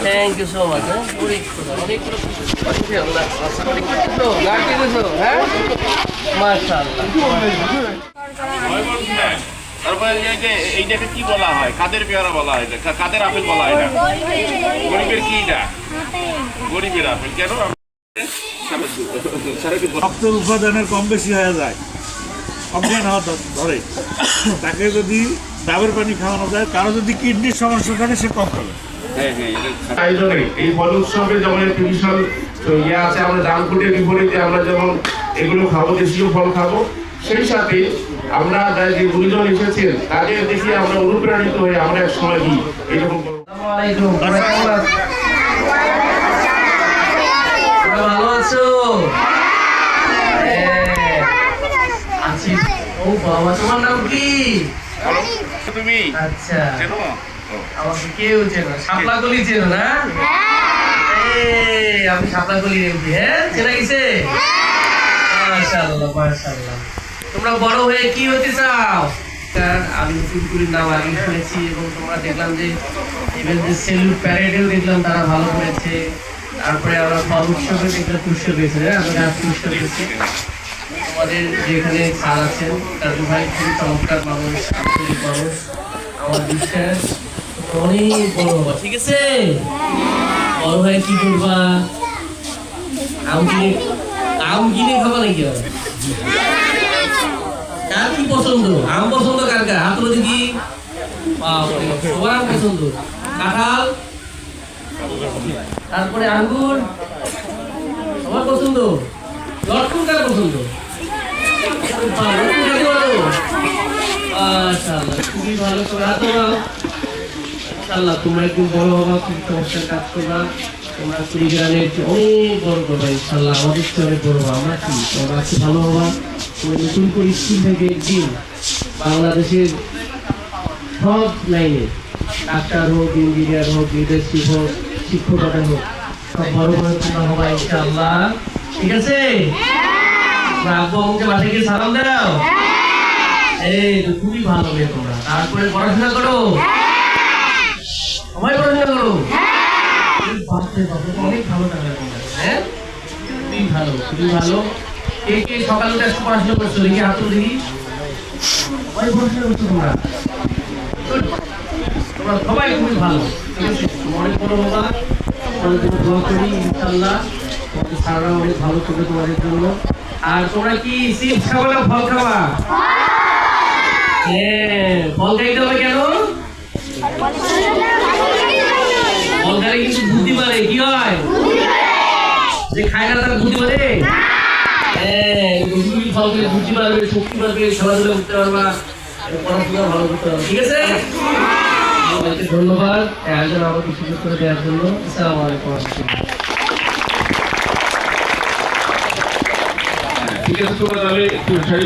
Thank you so much. এইটাকে কি বলা হয়? কাদের পেয়ারা বলা হয়? কাদের আপেল বলা হয় না? গরিবের কি এটা? গরিবের আপেল। কেন? রক্ত উৎপাদনের কম বেশি হয়ে যায়, অজ্ঞান হওয়া ধরে। তাকে যদি ডাবের পানি খাওয়ানো যায়, কারো যদি কিডনির সমস্যা থাকে সে কম খাবে। আয়োজনে এই ফল উৎসবে যেমন একটি বিশাল ইয়ে আছে, আমরা জাঙ্কুটের বিপরীতে আমরা যেমন এগুলো খাবো, দেশীয় ফল খাবো, সেই সাথে আমরা যে গুরুজন এসেছেন তাদের দেখে আমরা অনুপ্রাণিত হয়ে আমরা এক সময় দিই এরকম। ভালো আছো? আছি। ও বাবা, তোমার নাম কি? তুমি? আচ্ছা, চেনো? আমাকে কেউ চেনো? শাপলাকলি চেনো না? আমি শাপলাকলি রেখি। হ্যাঁ, চেনা গেছে? মাশাআল্লাহ মাশাআল্লাহ। তোমরা বড় হয়ে কি হতে চাও? আমি ফুলকুলির নাম আগে শুনেছি এবং তোমরা দেখলাম যে ইভেন যে সেলুট প্যারেডেও দেখলাম তারা ভালো করেছে। তারপরে আমরা ফল উৎসবে দেখলাম পুরস্কার পেয়েছে। আমরা পুরস্কার পেয়েছি। আমাদের যেখানে স্যার আছেন তার ভাই খুবই চমৎকার মানুষ, আন্তরিক মানুষ। আমার বিশ্বাস অনেক বড় হবা, ঠিক আছে? বড় হয়ে কি করবা? আম কিনে খাবা নাকি? কার কি পছন্দ? আম পছন্দ কার কার? হাত তুলে দেখি। সবার আম পছন্দ। কাঁঠাল, তারপরে আঙ্গুর সবার পছন্দ। লটকন কার পছন্দ? খুবই ভালো। ইনশাআল্লাহ তোমরা একটু বড় হবা, খুব চমৎকার কাজ করবা। তোমরা কুড়িগ্রামের অনেক বড় করবা ইনশাআল্লাহ। আমাদের চেয়ে অনেক বড় হবা। আমরা কি তোমরা একটু ভালো হবা। তোমরা নতুন করে স্কুল থেকে একদিন বাংলাদেশের সব লাইনে, ডাক্তার হোক, ইঞ্জিনিয়ার হোক, লিডারশিপ হোক, শিক্ষকতা হোক, সব বড় করে তোমরা হবা ইনশাআল্লাহ। ঠিক আছে? আব্বু আমাকে বাসায় গিয়ে সালাম দাও। এই তো খুবই ভালো মেয়ে তোমরা। তারপরে পড়াশোনা করো, সবাই পড়াশোনা করো। অনেক ভালো টাকা তোমরা। হ্যাঁ, খুবই ভালো, খুবই ভালো। কে কে সকালে একটু পড়াশোনা করছো দেখি? হাত তুলে দেখি। সবাই পড়াশোনা করছো তোমরা? তোমরা সবাই খুবই ভালো। ঠিক আছে? অনেক বড় বাবা, দোয়া করি ইনশাআল্লাহ তোমাদের সারা অনেক ভালো করবে তোমাদের জন্য। আর তোমরা কি চিপস খাবা না ফল খাবা? হ্যাঁ, ফল খাইতে হবে। কেন? ফল খাইলে কিন্তু বুদ্ধি বাড়ে। কি হয়? যে খায় না তার বুদ্ধি বাড়ে। হ্যাঁ, ফল খেলে বুদ্ধি বাড়বে, শক্তি বাড়বে, খেলাধুলা করতে পারবা, পড়াশোনা ভালো করতে পারবা। ঠিক আছে? ধন্যবাদ আয়োজন আমাকে সুযোগ করে দেওয়ার জন্য। আসসালামু আলাইকুম। ঠিক আছে, তোমরা তাহলে একটু শাড়ি